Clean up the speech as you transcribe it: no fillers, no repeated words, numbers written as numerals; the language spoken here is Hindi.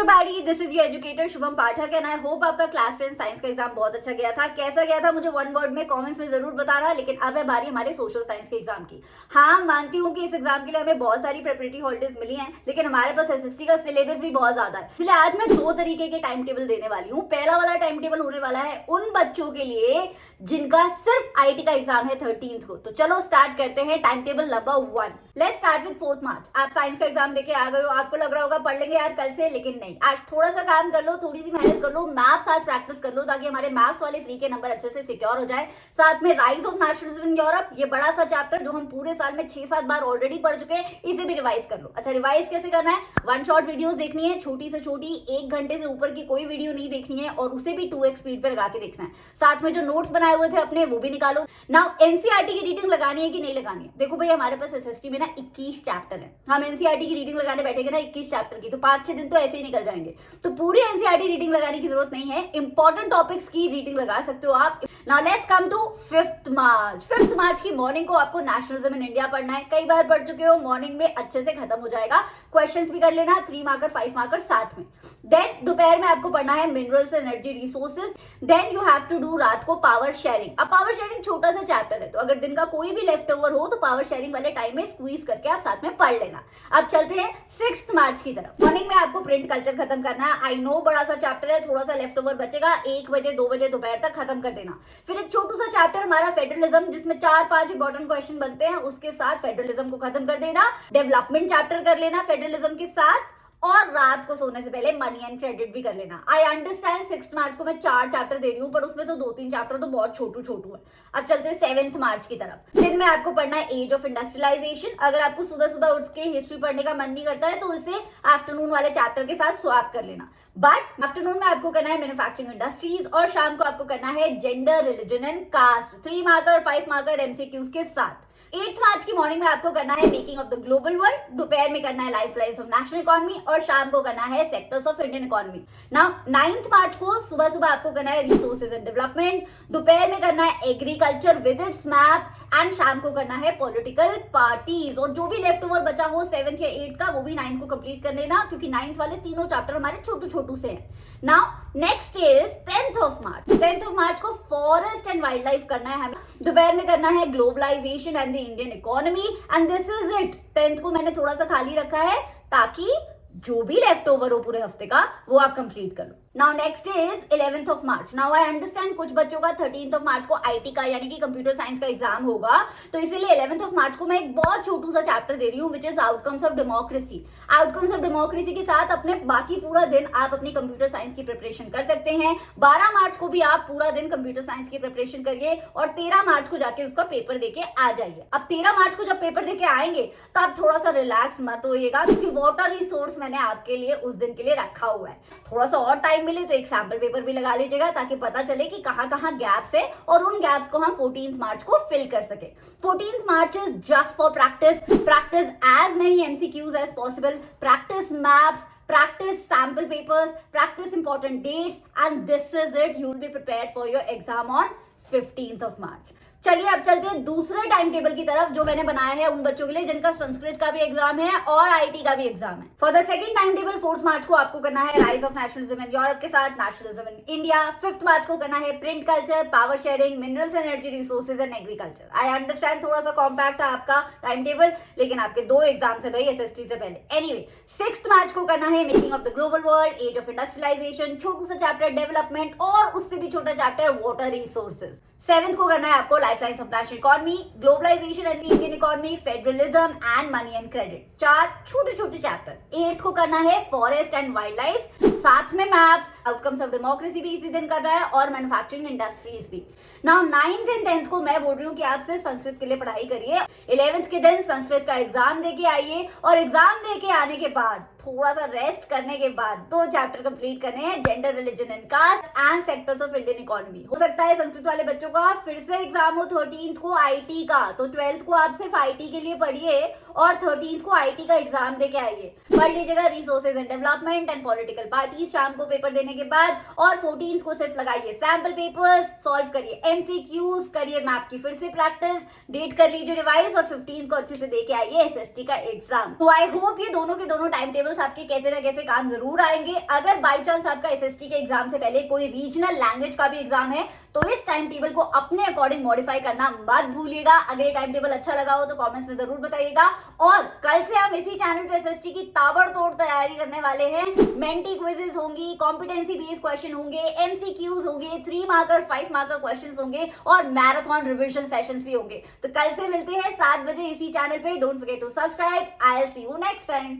Everybody, this is your educator Shubham Pathak and I hope आपका क्लास 10 साइंस का एग्जाम बहुत अच्छा गया था। कैसा गया था मुझे वन वर्ड में कमेंट्स में जरूर बताना। लेकिन अब है बारी हमारे सोशल साइंस के एग्जाम की। हाँ, मानती हूँ कि इस एग्जाम के लिए हमें बहुत सारी प्रिपरेटरी हॉलिडेज मिली हैं, लेकिन हमारे पास एसएसटी का सिलेबस भी बहुत ज्यादा है। इसलिए आज मैं दो तरीके के टाइम टेबल देने वाली हूँ। पहला वाला टाइम टेबल होने वाला है उन बच्चों के लिए जिनका सिर्फ आईटी का एग्जाम है 13th को। तो चलो स्टार्ट करते हैं time table number 1। Let's start with 4th मार्च। आप साइंस का एग्जाम देके आ गए हो, आपको लग रहा होगा पढ़ लेंगे यार कल से, लेकिन नहीं, आज थोड़ा सा काम कर लो, थोड़ी सी मेहनत कर लो, मैथ्स आज प्रैक्टिस कर लो ताकि हमारे मैथ्स वाले फ्री के नंबर अच्छे से सिक्योर हो जाए। साथ में rise of nationalism in Europe, ये बड़ा सा चैप्टर जो हम पूरे साल में 6-7 बार ऑलरेडी पढ़ चुके हैं, इसे भी रिवाइज कर लो। अच्छा, रिवाइज कैसे करना है? वन शॉट वीडियोस देखनी है, छोटी से छोटी, 1 घंटे से ऊपर की कोई वीडियो नहीं देखनी है और उसे भी 2x स्पीड पे लगा के देखना है। साथ में जो नोट्स बनाए हुए थे अपने वो भी निकालो। नाउ एनसीईआरटी की रीडिंग लगानी है कि नहीं लगानी है? देखो भाई, हमारे पास एसएसटी में ना 21 चैप्टर है। हम एनसीईआरटी की रीडिंग लगाने बैठेंगे ना 21 चैप्टर की, तो 5-6 दिन तो ऐसे ही निकल जाएंगे। तो पूरी एनसीईआरटी रीडिंग लगाने की जरूरत नहीं है, इंपॉर्टेंट टॉपिक्स की रीडिंग लगा सकते हो आप। Now let's come to 5th March. 5th March की मॉर्निंग को आपको नेशनलिज्म इन इंडिया पढ़ना है। कई बार पढ़ चुके हो, मॉर्निंग में अच्छे से खत्म हो जाएगा। क्वेश्चंस भी कर लेना, 3 मार्कर 5 मार्कर साथ में। देन दोपहर में आपको पढ़ना है minerals energy resources. Then you have to do रात को पावर शेयरिंग। अब पावर शेयरिंग छोटा सा चैप्टर है, तो अगर दिन का कोई भी लेफ्ट ओवर हो तो पावर शेयरिंग वाले टाइम में स्क्वीज करके आप साथ में पढ़ लेना। अब चलते हैं 6th मार्च की तरफ। मॉर्निंग में आपको प्रिंट कल्चर खत्म करना है। आई नो बड़ा सा चैप्टर है, थोड़ा सा लेफ्ट ओवर बचेगा, 1 बजे 2 बजे दोपहर तक खत्म कर देना। फिर एक छोटू सा चैप्टर हमारा फेडरलिज्म, जिसमें 4-5 इंपॉर्टेंट क्वेश्चन बनते हैं, उसके साथ फेडरलिज्म को खत्म कर देना। डेवलपमेंट चैप्टर कर लेना फेडरलिज्म के साथ, और रात को सोने से पहले मनी एंड क्रेडिट भी कर लेना। आई अंडरस्टैंड 6th मार्च को मैं 4 चैप्टर दे रही हूँ, पर उसमें तो 2-3 चैप्टर तो बहुत छोटू है। अब चलते हैं 7th मार्च की तरफ। दिन में आपको पढ़ना है एज ऑफ इंडस्ट्रियलाइजेशन। अगर आपको सुबह सुबह उठ के हिस्ट्री पढ़ने का मन नहीं करता है तो इसे आफ्टरनून वाले चैप्टर के साथ स्वैप कर लेना। बट आफ्टरनून में आपको करना है मैन्युफैक्चरिंग इंडस्ट्रीज, और शाम को आपको करना है gender, religion and caste, 3 marker 5 marker MCQs के साथ। 8th मार्च की मॉर्निंग में आपको करना है making of the global world, दोपहर में करना है life lines of national economy, और शाम को करना है sectors of Indian economy. Now 9th मार्च को सुबह सुबह आपको करना है रिसोर्सेज एंड डेवलपमेंट, दोपहर में करना है agriculture with its map, and शाम को करना है पॉलिटिकल पार्टीज। और जो भी लेफ्ट ओवर बचा हो 7th या 8th का, वो भी 9th को कंप्लीट कर लेना, क्योंकि 9th वाले तीनों चैप्टर हमारे छोटू से हैं। Now next is 10th of March. 10th of March को फॉरेस्ट एंड वाइल्ड लाइफ करना है हमें। दोपहर में करना है globalisation and the Indian economy, and this is it. 10th को मैंने थोड़ा सा खाली रखा है ताकि जो भी लेफ्ट ओवर हो पूरे हफ्ते का वो आप कंप्लीट कर लो। Now next is 11th of March. Now I understand कुछ बच्चों का 13th ऑफ मार्च को आईटी का यानी कि कंप्यूटर साइंस का एग्जाम होगा, तो इसीलिए 11th ऑफ मार्च को मैं एक बहुत छोटू सा चैप्टर दे रही हूँ, which is outcomes of democracy. Outcomes of democracy के साथ अपने बाकी पूरा दिन आप अपनी कंप्यूटर साइंस की प्रिपरेशन कर सकते हैं। 12 मार्च को भी आप पूरा दिन कंप्यूटर साइंस की प्रिपरेशन करिए और 13 मार्च को जाके उसका पेपर देके आ जाइए। अब 13 मार्च को जब पेपर देके आएंगे तो आप थोड़ा सा रिलैक्स मत होइएगा, क्योंकि वाटर रिसोर्स मैंने आपके लिए उस दिन के लिए रखा हुआ है। थोड़ा सा और टाइम मिले तो एक सैंपल पेपर भी लगा लीजिएगा, ताकि पता चले कि कहाँ कहाँ गैप्स है और उन गैप्स को हम 14th मार्च को फिल कर सके। 14th March is just for practice as many MCQs as possible, practice maps, practice sample papers, practice important dates, and this is it. You will be prepared for your exam on 15th of March. चलिए अब चलते हैं दूसरे टाइम टेबल की तरफ जो मैंने बनाया है उन बच्चों के लिए जिनका संस्कृत का भी एग्जाम है और आईटी का भी एग्जाम है। For the second time table 4th मार्च को आपको करना है rise of nationalism in Europe के साथ नेशनलिज्म इन इंडिया। 5th मार्च को करना है print culture, power sharing, minerals energy resources and agriculture. I understand थोड़ा सा कॉम्पैक्ट है आपका टाइम टेबल, लेकिन आपके 2 एग्जाम है भाई एसएसटी से पहले। एनीवे 6th मार्च को करना है making of the global world, age of industrialisation, छोटू सा चैप्टर डेवलपमेंट, और उससे भी छोटा चैप्टर वाटर रिसोर्सेज। 7th को करना है आपको life lines of national economy, globalisation and the Indian economy, federalism and money and credit, 4 छोटे चैप्टर। 8th को करना है फॉरेस्ट एंड वाइल्ड लाइफ, साथ में मैप्स, आउटकम्स ऑफ डेमोक्रेसी भी इसी दिन करना है, और मैन्युफैक्चरिंग इंडस्ट्रीज भी। नाउ 9th एंड 10th को मैं बोल रही हूँ कि आप सिर्फ संस्कृत के लिए पढ़ाई करिए। 11th के दिन संस्कृत का एग्जाम देके आइए, और एग्जाम देके आने के बाद थोड़ा सा रेस्ट करने के बाद 2 चैप्टर कंप्लीट करने हैं, gender, religion and caste and sectors of Indian economy. हो सकता है संस्कृत वाले बच्चों का फिर से एग्जाम हो 13th को आईटी का, तो 12th को आप सिर्फ आईटी के लिए पढ़िए और 13th को आईटी का एग्जाम दे के आइए। पढ़ लीजिएगा resources and development and political parties शाम को पेपर देने के बाद। और 14th को सिर्फ लगाइए सैंपल पेपर्स, सॉल्व करिए एमसीक्यूज, करिए मैप की फिर से प्रैक्टिस, डेट कर लीजिए रिवाइज और 15th को अच्छे से दे के आइए एसएसटी का एग्जाम। तो आई होप ये दोनों के दोनों टाइम टेबल्स आपके कैसे ना कैसे काम जरूर आएंगे। अगर बाई चांस आपका एसएसटी के एग्जाम से पहले कोई रीजनल लैंग्वेज का भी एग्जाम है तो इस टाइम टेबल को अपने अकॉर्डिंग मॉडिफाई करना मत भूलिएगा। अगर ये टाइम टेबल अच्छा लगा हो तो कमेंट्स में जरूर बताइएगा। और कल से हम इसी चैनल पे एसएसटी की ताबड़तोड़ तैयारी करने वाले हैं। मेंटी क्विजेस होंगी, कॉम्पिटेंसी बेस्ड क्वेश्चन होंगे, एमसीक्यूज होंगे, 3 मार्कर 5 मार्कर क्वेश्चंस होंगे और मैराथन रिवीजन सेशंस भी होंगे। तो कल से मिलते हैं 7 बजे इसी चैनल पे। Don't forget to subscribe. I will see you next time.